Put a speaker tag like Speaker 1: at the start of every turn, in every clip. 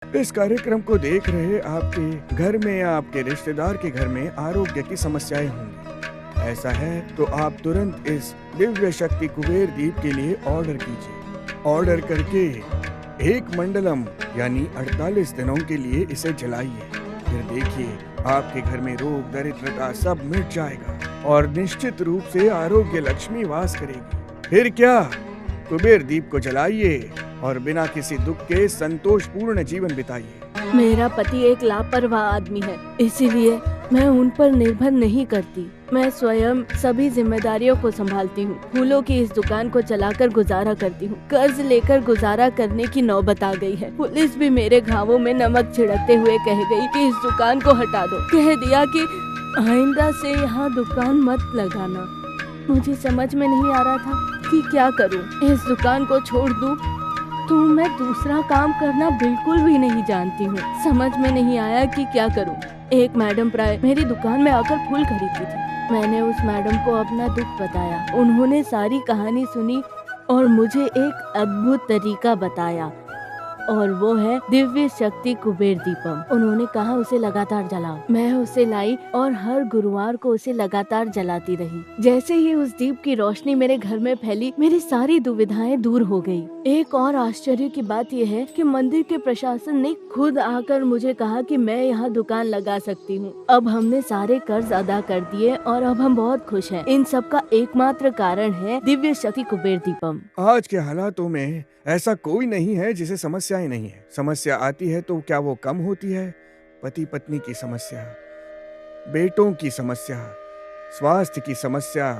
Speaker 1: इस कार्यक्रम को देख रहे आपके घर में या आपके रिश्तेदार के घर में आरोग्य की समस्याएं होंगी। ऐसा है तो आप तुरंत इस दिव्य शक्ति कुबेर दीप के लिए ऑर्डर कीजिए। ऑर्डर करके एक मंडलम यानी 48 दिनों के लिए इसे जलाइए। फिर देखिए आपके घर में रोग दरिद्रता सब मिट जाएगा और निश्चित रूप से आरोग्य लक्ष्मी वास करेगी। फिर क्या, कुबेर दीप को जलाइए और बिना किसी दुख के संतोषपूर्ण जीवन बिताइए।
Speaker 2: मेरा पति एक लापरवाह आदमी है, इसीलिए मैं उन पर निर्भर नहीं करती। मैं स्वयं सभी जिम्मेदारियों को संभालती हूँ। फूलों की इस दुकान को चलाकर गुजारा करती हूँ। कर्ज लेकर गुजारा करने की नौबत आ गई है। पुलिस भी मेरे घावों में नमक छिड़कते हुए कह गई कि इस दुकान को हटा दो। कह दिया कि आइंदा से यहाँ दुकान मत लगाना। मुझे समझ में नहीं आ रहा था कि क्या करूँ। इस दुकान को छोड़ दूँ तो मैं दूसरा काम करना बिल्कुल भी नहीं जानती हूँ। समझ में नहीं आया कि क्या करूँ। एक मैडम प्राय मेरी दुकान में आकर फूल खरीदती थी। मैंने उस मैडम को अपना दुख बताया। उन्होंने सारी कहानी सुनी और मुझे एक अद्भुत तरीका बताया, और वो है दिव्य शक्ति कुबेर दीपम। उन्होंने कहा उसे लगातार जलाओ। मैं उसे लाई और हर गुरुवार को उसे लगातार जलाती रही। जैसे ही उस दीप की रोशनी मेरे घर में फैली, मेरी सारी दुविधाएं दूर हो गई। एक और आश्चर्य की बात यह है कि मंदिर के प्रशासन ने खुद आकर मुझे कहा कि मैं यहाँ दुकान लगा सकती हूँ। अब हमने सारे कर्ज अदा कर दिए और अब हम बहुत खुश हैं। इन सब का एकमात्र कारण है दिव्य शक्ति कुबेर दीपम।
Speaker 1: आज के हालातों में ऐसा कोई नहीं है जिसे समस्याएं नहीं है। समस्या आती है तो क्या वो कम होती है? पति पत्नी की समस्या, बेटों की समस्या, स्वास्थ्य की समस्या,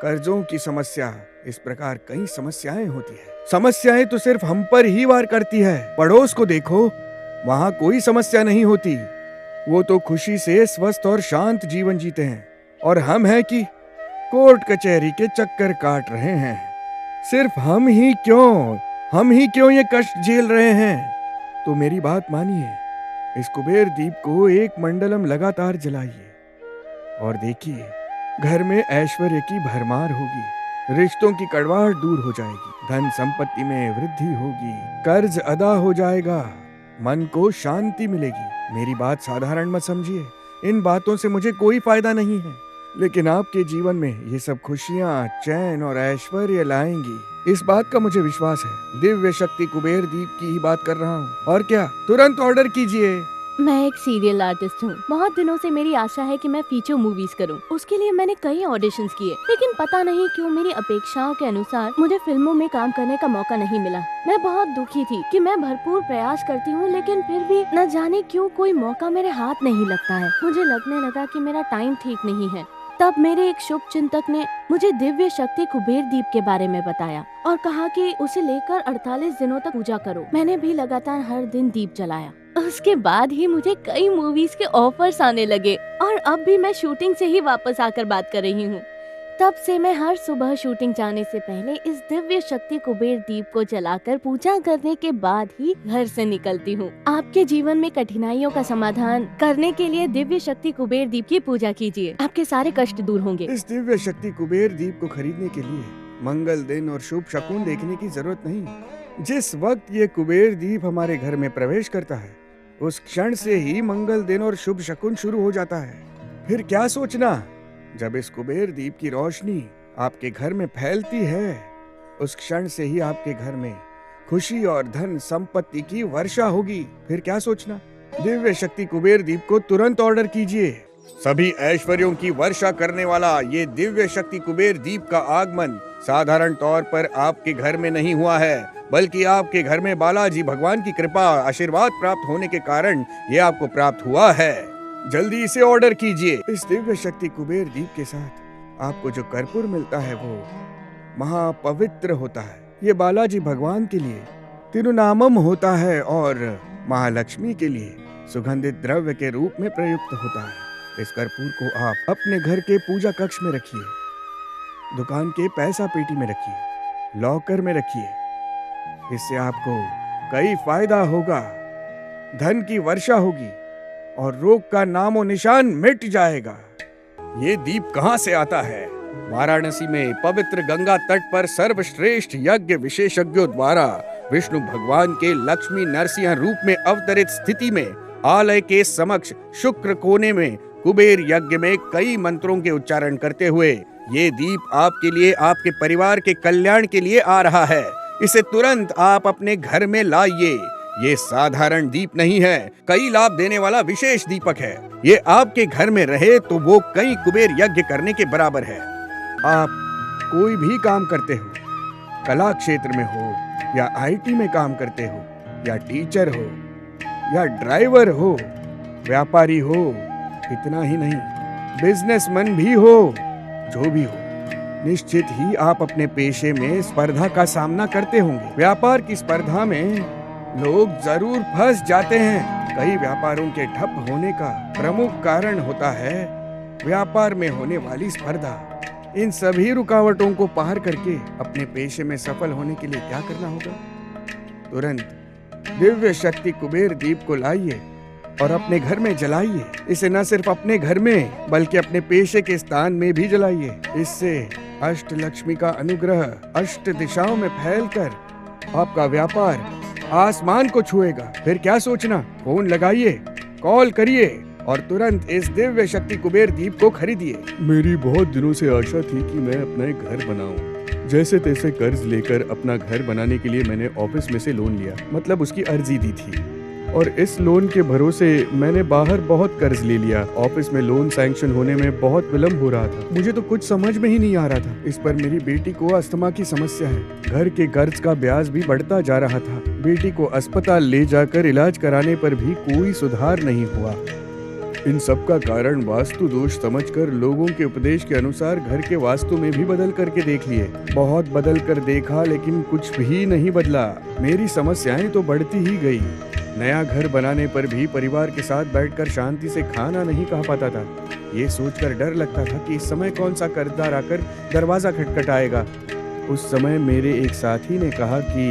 Speaker 1: कर्जों की समस्या, इस प्रकार कई समस्याएं होती है। समस्याएं तो सिर्फ हम पर ही वार करती है। पड़ोस को देखो, वहाँ कोई समस्या नहीं होती। वो तो खुशी से स्वस्थ और शांत जीवन जीते हैं, और हम हैं कि कोर्ट कचहरी के चक्कर काट रहे हैं। सिर्फ हम ही क्यों ये कष्ट झेल रहे हैं? तो मेरी बात मानिए, इस कुबेर दीप को एक मंडलम लगातार जलाइए और देखिए घर में ऐश्वर्य की भरमार होगी, रिश्तों की कड़वाहट दूर हो जाएगी, धन संपत्ति में वृद्धि होगी, कर्ज अदा हो जाएगा, मन को शांति मिलेगी। मेरी बात साधारण मत समझिए, इन बातों से मुझे कोई फायदा नहीं है, लेकिन आपके जीवन में ये सब खुशियाँ, चैन और ऐश्वर्य लाएंगी, इस बात का मुझे विश्वास है। दिव्य शक्ति कुबेर दीप की ही बात कर रहा हूँ। और क्या, तुरंत ऑर्डर कीजिए।
Speaker 2: मैं एक सीरियल आर्टिस्ट हूँ। बहुत दिनों से मेरी आशा है कि मैं फीचर मूवीज करूँ। उसके लिए मैंने कई ऑडिशंस किए, लेकिन पता नहीं क्यों मेरी अपेक्षाओं के अनुसार मुझे फिल्मों में काम करने का मौका नहीं मिला। मैं बहुत दुखी थी कि मैं भरपूर प्रयास करती हूँ, लेकिन फिर भी न जाने क्यों कोई मौका मेरे हाथ नहीं लगता है। मुझे लगने लगा कि मेरा टाइम ठीक नहीं है। तब मेरे एक शुभ चिंतक ने मुझे दिव्य शक्ति कुबेर दीप के बारे में बताया और कहा कि उसे लेकर 48 दिनों तक पूजा करो। मैंने भी लगातार हर दिन दीप जलाया। उसके बाद ही मुझे कई मूवीज के ऑफर्स आने लगे और अब भी मैं शूटिंग से ही वापस आकर बात कर रही हूँ। तब से मैं हर सुबह शूटिंग जाने से पहले इस दिव्य शक्ति कुबेर दीप को जलाकर पूजा करने के बाद ही घर से निकलती हूँ। आपके जीवन में कठिनाइयों का समाधान करने के लिए दिव्य शक्ति कुबेर दीप की पूजा कीजिए। आपके सारे कष्ट दूर होंगे।
Speaker 1: इस दिव्य शक्ति कुबेर दीप को खरीदने के लिए मंगल दिन और शुभ शकुन देखने की जरूरत नहीं। जिस वक्त ये कुबेर दीप हमारे घर में प्रवेश करता है, उस क्षण से ही मंगल दिन और शुभ शकुन शुरू हो जाता है। फिर क्या सोचना, जब इस कुबेर दीप की रोशनी आपके घर में फैलती है, उस क्षण से ही आपके घर में खुशी और धन संपत्ति की वर्षा होगी। फिर क्या सोचना, दिव्य शक्ति कुबेर दीप को तुरंत ऑर्डर कीजिए। सभी ऐश्वर्यों की वर्षा करने वाला ये दिव्य शक्ति कुबेर दीप का आगमन साधारण तौर पर आपके घर में नहीं हुआ है, बल्कि आपके घर में बालाजी भगवान की कृपा आशीर्वाद प्राप्त होने के कारण ये आपको प्राप्त हुआ है। जल्दी इसे ऑर्डर कीजिए। इस दिव्य शक्ति कुबेर दीप के साथ आपको जो कर्पूर मिलता है वो महापवित्र होता है। ये बालाजी भगवान के लिए तिरुनामम होता है और महालक्ष्मी के लिए सुगंधित द्रव्य के रूप में प्रयुक्त होता है। इस कर्पूर को आप अपने घर के पूजा कक्ष में रखिए, दुकान के पैसा पेटी में रखिए, लॉकर में रखिए। इससे आपको कई फायदा होगा, धन की वर्षा होगी और रोग का नामो निशान मिट जाएगा। ये दीप कहाँ से आता है? वाराणसी में पवित्र गंगा तट पर सर्वश्रेष्ठ यज्ञ विशेषज्ञों द्वारा विष्णु भगवान के लक्ष्मी नरसिंह रूप में अवतरित स्थिति में आलय के समक्ष शुक्र कोने में कुबेर यज्ञ में कई मंत्रों के उच्चारण करते हुए ये दीप आपके लिए, आपके परिवार के कल्याण के लिए आ रहा है। इसे तुरंत आप अपने घर में लाइए। ये साधारण दीप नहीं है, कई लाभ देने वाला विशेष दीपक है। ये आपके घर में रहे तो वो कई कुबेर यज्ञ करने के बराबर है। आप कोई भी काम करते हो, कला क्षेत्र में हो या आईटी में काम करते हो या टीचर हो या ड्राइवर हो, व्यापारी हो, इतना ही नहीं बिजनेसमैन भी हो, जो भी हो, निश्चित ही आप अपने पेशे में स्पर्धा का सामना करते होंगे। व्यापार की स्पर्धा में लोग जरूर फंस जाते हैं। कई व्यापारों के ठप होने का प्रमुख कारण होता है व्यापार में होने वाली स्पर्धा। इन सभी रुकावटों को पार करके अपने पेशे में सफल होने के लिए क्या करना होगा? तुरंत दिव्य शक्ति कुबेर दीप को लाइए और अपने घर में जलाइए। इसे न सिर्फ अपने घर में बल्कि अपने पेशे के स्थान में भी जलाइए। इससे अष्ट लक्ष्मी का अनुग्रह अष्ट दिशाओं में फैलकर आपका व्यापार आसमान को छुएगा। फिर क्या सोचना, फोन लगाइए, कॉल करिए और तुरंत इस दिव्य शक्ति कुबेर दीप को खरीदिए।
Speaker 3: मेरी बहुत दिनों से आशा थी कि मैं अपना एक घर बनाऊं। जैसे तैसे कर्ज लेकर अपना घर बनाने के लिए मैंने ऑफिस में से लोन लिया, मतलब उसकी अर्जी दी थी। और इस लोन के भरोसे मैंने बाहर बहुत कर्ज ले लिया। ऑफिस में लोन सैंक्शन होने में बहुत विलम्ब हो रहा था। मुझे तो कुछ समझ में ही नहीं आ रहा था। इस पर मेरी बेटी को अस्थमा की समस्या है। घर के कर्ज का ब्याज भी बढ़ता जा रहा था। बेटी को अस्पताल ले जाकर इलाज कराने पर भी कोई सुधार नहीं हुआ। इन सब का कारण वास्तु दोष समझकर लोगों के उपदेश के अनुसार घर के वास्तु में भी बदल करके देख लिए। बहुत बदल कर देखा लेकिन कुछ भी नहीं बदला। मेरी समस्याएं तो बढ़ती ही गई। नया घर बनाने पर भी परिवार के साथ बैठकर शांति से खाना नहीं खा पाता था। ये सोचकर डर लगता था कि इस समय कौन सा कर्जदार आकर दरवाजा खटखटाएगा। उस समय मेरे एक साथी ने कहा कि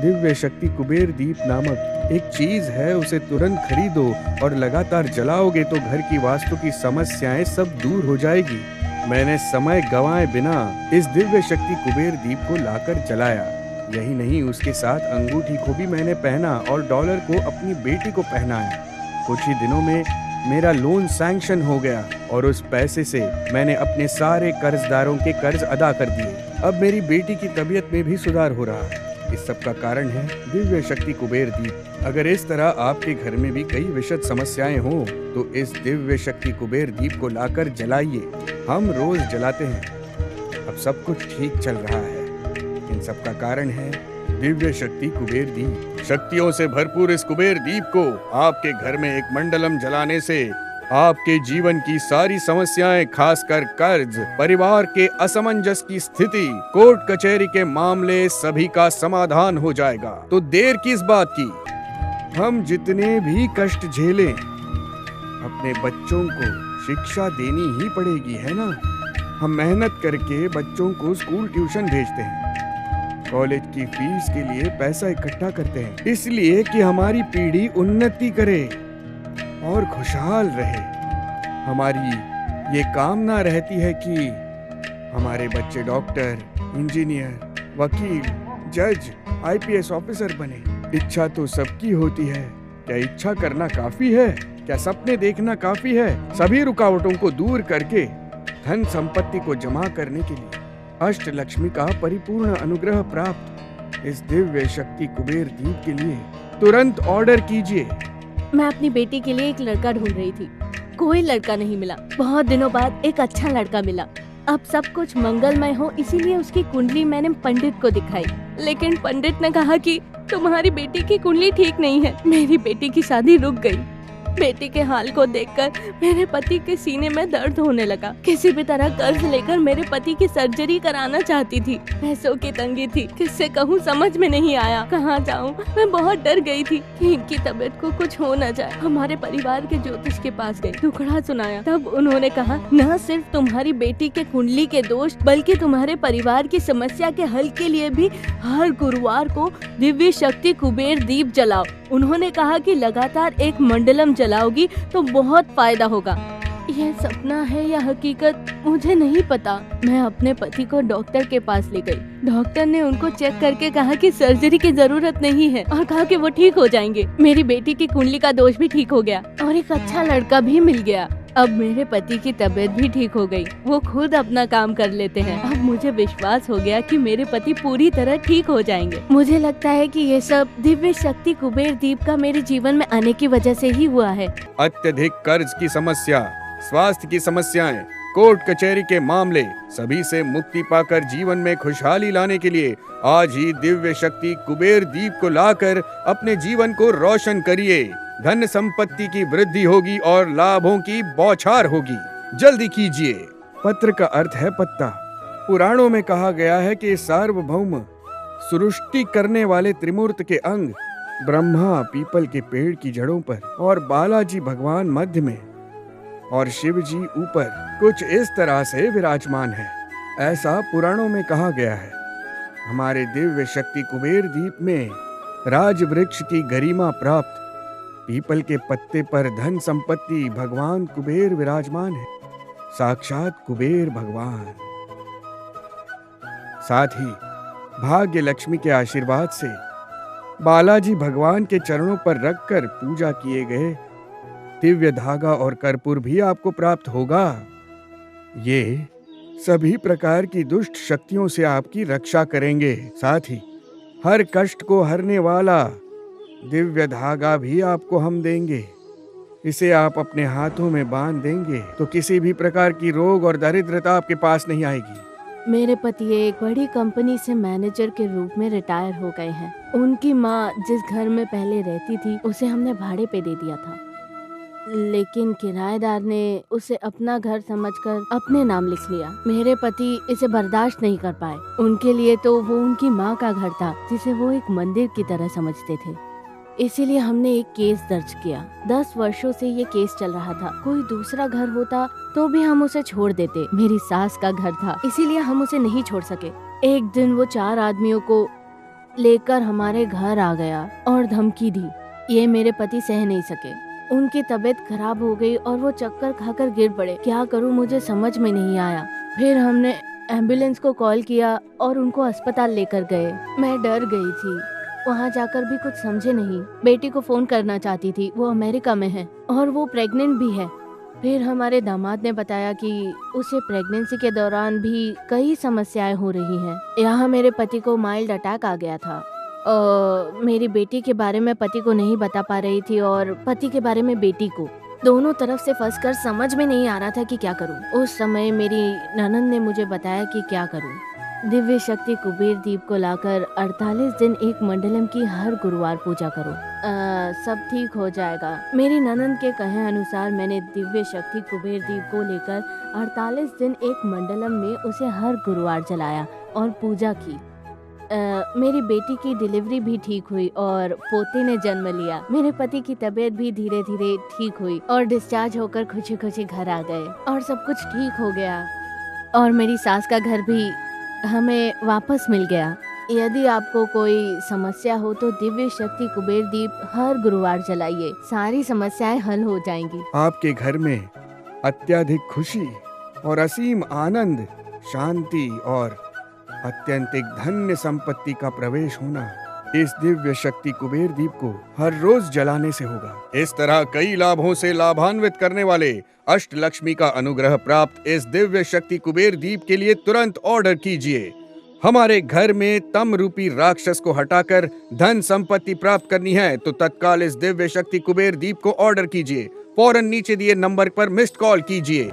Speaker 3: दिव्य शक्ति कुबेर दीप नामक एक चीज है, उसे तुरंत खरीदो और लगातार जलाओगे तो घर की वास्तु की समस्याएं सब दूर हो जाएगी। मैंने समय गंवाए बिना इस दिव्य शक्ति कुबेर दीप को लाकर जलाया। यही नहीं, उसके साथ अंगूठी को भी मैंने पहना और डॉलर को अपनी बेटी को पहनाया। कुछ ही दिनों में मेरा लोन सैंक्शन हो गया और उस पैसे से मैंने अपने सारे कर्जदारों के कर्ज अदा कर दिए। अब मेरी बेटी की तबीयत में भी सुधार हो रहा है। इस सब का कारण है दिव्य शक्ति कुबेर दीप। अगर इस तरह आपके घर में भी कई विशद समस्याएं हो तो इस दिव्य शक्ति कुबेर दीप को लाकर जलाइए। हम रोज जलाते हैं, अब सब कुछ ठीक चल रहा है। इन सब का कारण है दिव्य शक्ति कुबेर दीप। शक्तियों से भरपूर इस कुबेर दीप को आपके घर में एक मंडलम जलाने से आपके जीवन की सारी समस्याएं, खासकर कर्ज, परिवार के असमंजस की स्थिति, कोर्ट कचहरी के मामले, सभी का समाधान हो जाएगा। तो देर किस बात की? हम जितने भी कष्ट झेलें, अपने बच्चों को शिक्षा देनी ही पड़ेगी, है ना? हम मेहनत करके बच्चों को स्कूल ट्यूशन भेजते हैं, कॉलेज की फीस के लिए पैसा इकट्ठा करते हैं, इसलिए कि हमारी पीढ़ी उन्नति करे और खुशहाल रहे। हमारी ये कामना रहती है कि हमारे बच्चे डॉक्टर, इंजीनियर, वकील, जज, आईपीएस ऑफिसर बने। इच्छा तो सबकी होती है, क्या इच्छा करना काफी है? क्या सपने देखना काफी है? सभी रुकावटों को दूर करके धन संपत्ति को जमा करने के लिए अष्ट लक्ष्मी का परिपूर्ण अनुग्रह प्राप्त इस दिव्य शक्ति कुबेर दीप के लिए तुरंत ऑर्डर कीजिए।
Speaker 2: मैं अपनी बेटी के लिए एक लड़का ढूंढ रही थी, कोई लड़का नहीं मिला। बहुत दिनों बाद एक अच्छा लड़का मिला। अब सब कुछ मंगलमय हो इसीलिए उसकी कुंडली मैंने पंडित को दिखाई, लेकिन पंडित ने कहा कि तुम्हारी बेटी की कुंडली ठीक नहीं है। मेरी बेटी की शादी रुक गई। बेटी के हाल को देखकर मेरे पति के सीने में दर्द होने लगा। किसी भी तरह कर्ज लेकर मेरे पति की सर्जरी कराना चाहती थी। पैसों की तंगी थी, किससे कहूँ समझ में नहीं आया, कहाँ जाऊँ। मैं बहुत डर गई थी कि इनकी तबीयत को कुछ हो न जाए। हमारे परिवार के ज्योतिष के पास गई, दुखड़ा सुनाया। तब उन्होंने कहा न सिर्फ तुम्हारी बेटी के कुंडली के दोष बल्कि तुम्हारे परिवार की समस्या के हल के लिए भी हर गुरुवार को दिव्य शक्ति कुबेर दीप जलाओ। उन्होंने कहा कि लगातार एक मंडलम जलाओगी तो बहुत फायदा होगा। ये सपना है या हकीकत मुझे नहीं पता। मैं अपने पति को डॉक्टर के पास ले गई। डॉक्टर ने उनको चेक करके कहा कि सर्जरी की जरूरत नहीं है और कहा कि वो ठीक हो जाएंगे। मेरी बेटी की कुंडली का दोष भी ठीक हो गया और एक अच्छा लड़का भी मिल गया। अब मेरे पति की तबीयत भी ठीक हो गई। वो खुद अपना काम कर लेते हैं। अब मुझे विश्वास हो गया कि मेरे पति पूरी तरह ठीक हो जाएंगे। मुझे लगता है कि ये सब दिव्य शक्ति कुबेर द्वीप का मेरे जीवन में आने की वजह से ही हुआ है।
Speaker 1: अत्यधिक कर्ज की समस्या, स्वास्थ्य की समस्याएं, कोर्ट कचहरी के मामले, सभी से मुक्ति पाकर जीवन में खुशहाली लाने के लिए आज ही दिव्य शक्ति कुबेर द्वीप को लाकर अपने जीवन को रोशन करिए। धन संपत्ति की वृद्धि होगी और लाभों की बौछार होगी। जल्दी कीजिए। पत्र का अर्थ है पत्ता। पुराणों में कहा गया है कि सार्वभौम सृष्टि करने वाले त्रिमूर्त के अंग ब्रह्मा पीपल के पेड़ की जड़ों पर और बालाजी भगवान मध्य में और शिव जी ऊपर कुछ इस तरह से विराजमान है। ऐसा पुराणों में कहा गया है। हमारे दिव्य शक्ति कुबेर द्वीप में राज वृक्ष की गरिमा प्राप्त पीपल के पत्ते पर धन संपत्ति भगवान कुबेर विराजमान है, साक्षात कुबेर भगवान। साथ ही भाग्य लक्ष्मी के आशीर्वाद से बालाजी भगवान के चरणों पर रखकर पूजा किए गए दिव्य धागा और कर्पूर भी आपको प्राप्त होगा। ये सभी प्रकार की दुष्ट शक्तियों से आपकी रक्षा करेंगे। साथ ही हर कष्ट को हरने वाला दिव्य धागा भी आपको हम देंगे। इसे आप अपने हाथों में बांध देंगे तो किसी भी प्रकार की रोग और दरिद्रता आपके पास नहीं आएगी।
Speaker 2: मेरे पति एक बड़ी कंपनी से मैनेजर के रूप में रिटायर हो गए हैं। उनकी माँ जिस घर में पहले रहती थी उसे हमने भाड़े पे दे दिया था, लेकिन किराएदार ने उसे अपना घर समझकर अपने नाम लिख लिया। मेरे पति इसे बर्दाश्त नहीं कर पाए। उनके लिए तो वो उनकी माँ का घर था जिसे वो एक मंदिर की तरह समझते थे। इसीलिए हमने एक केस दर्ज किया। 10 वर्षों से ये केस चल रहा था। कोई दूसरा घर होता तो भी हम उसे छोड़ देते। मेरी सास का घर था, इसीलिए हम उसे नहीं छोड़ सके। एक दिन वो 4 आदमियों को लेकर हमारे घर आ गया और धमकी दी। ये मेरे पति सह नहीं सके। उनकी तबीयत खराब हो गई और वो चक्कर खाकर गिर पड़े। क्या करूं मुझे समझ में नहीं आया। फिर हमने एम्बुलेंस को कॉल किया और उनको अस्पताल लेकर गए। मैं डर गई थी। वहाँ जाकर भी कुछ समझे नहीं। बेटी को फोन करना चाहती थी, वो अमेरिका में है और वो प्रेग्नेंट भी है। फिर हमारे दामाद ने बताया कि उसे प्रेगनेंसी के दौरान भी कई समस्याएं हो रही हैं। यहाँ मेरे पति को माइल्ड अटैक आ गया था। मेरी बेटी के बारे में पति को नहीं बता पा रही थी और पति के बारे में बेटी को। दोनों तरफ से फंसकर समझ में नहीं आ रहा था कि क्या करूं। उस समय मेरी ननद ने मुझे बताया कि क्या करूं। दिव्य शक्ति कुबेर द्वीप को लाकर 48 दिन एक मंडलम की हर गुरुवार पूजा करो। सब ठीक हो जाएगा। मेरी ननद के कहे अनुसार मैंने दिव्य शक्ति कुबेर द्वीप को लेकर 48 दिन एक मंडलम में उसे हर गुरुवार जलाया और पूजा की। मेरी बेटी की डिलीवरी भी ठीक हुई और पोते ने जन्म लिया। मेरे पति की तबीयत भी धीरे धीरे ठीक हुई और डिस्चार्ज होकर खुशी खुशी घर आ गए और सब कुछ ठीक हो गया। और मेरी सास का घर भी हमें वापस मिल गया। यदि आपको कोई समस्या हो तो दिव्य शक्ति कुबेर द्वीप हर गुरुवार जलाइए, सारी समस्याएं हल हो जाएंगी।
Speaker 1: आपके घर में अत्यधिक खुशी और असीम आनंद, शांति और अत्यंतिक धन्य संपत्ति का प्रवेश होना इस दिव्य शक्ति कुबेर द्वीप को हर रोज जलाने से होगा। इस तरह कई लाभों से लाभान्वित करने वाले अष्ट लक्ष्मी का अनुग्रह प्राप्त इस दिव्य शक्ति कुबेर द्वीप के लिए तुरंत ऑर्डर कीजिए। हमारे घर में तम रूपी राक्षस को हटाकर धन संपत्ति प्राप्त करनी है तो तत्काल इस दिव्य शक्ति कुबेर द्वीप को ऑर्डर कीजिए। फौरन नीचे दिए नंबर पर मिस्ड कॉल कीजिए।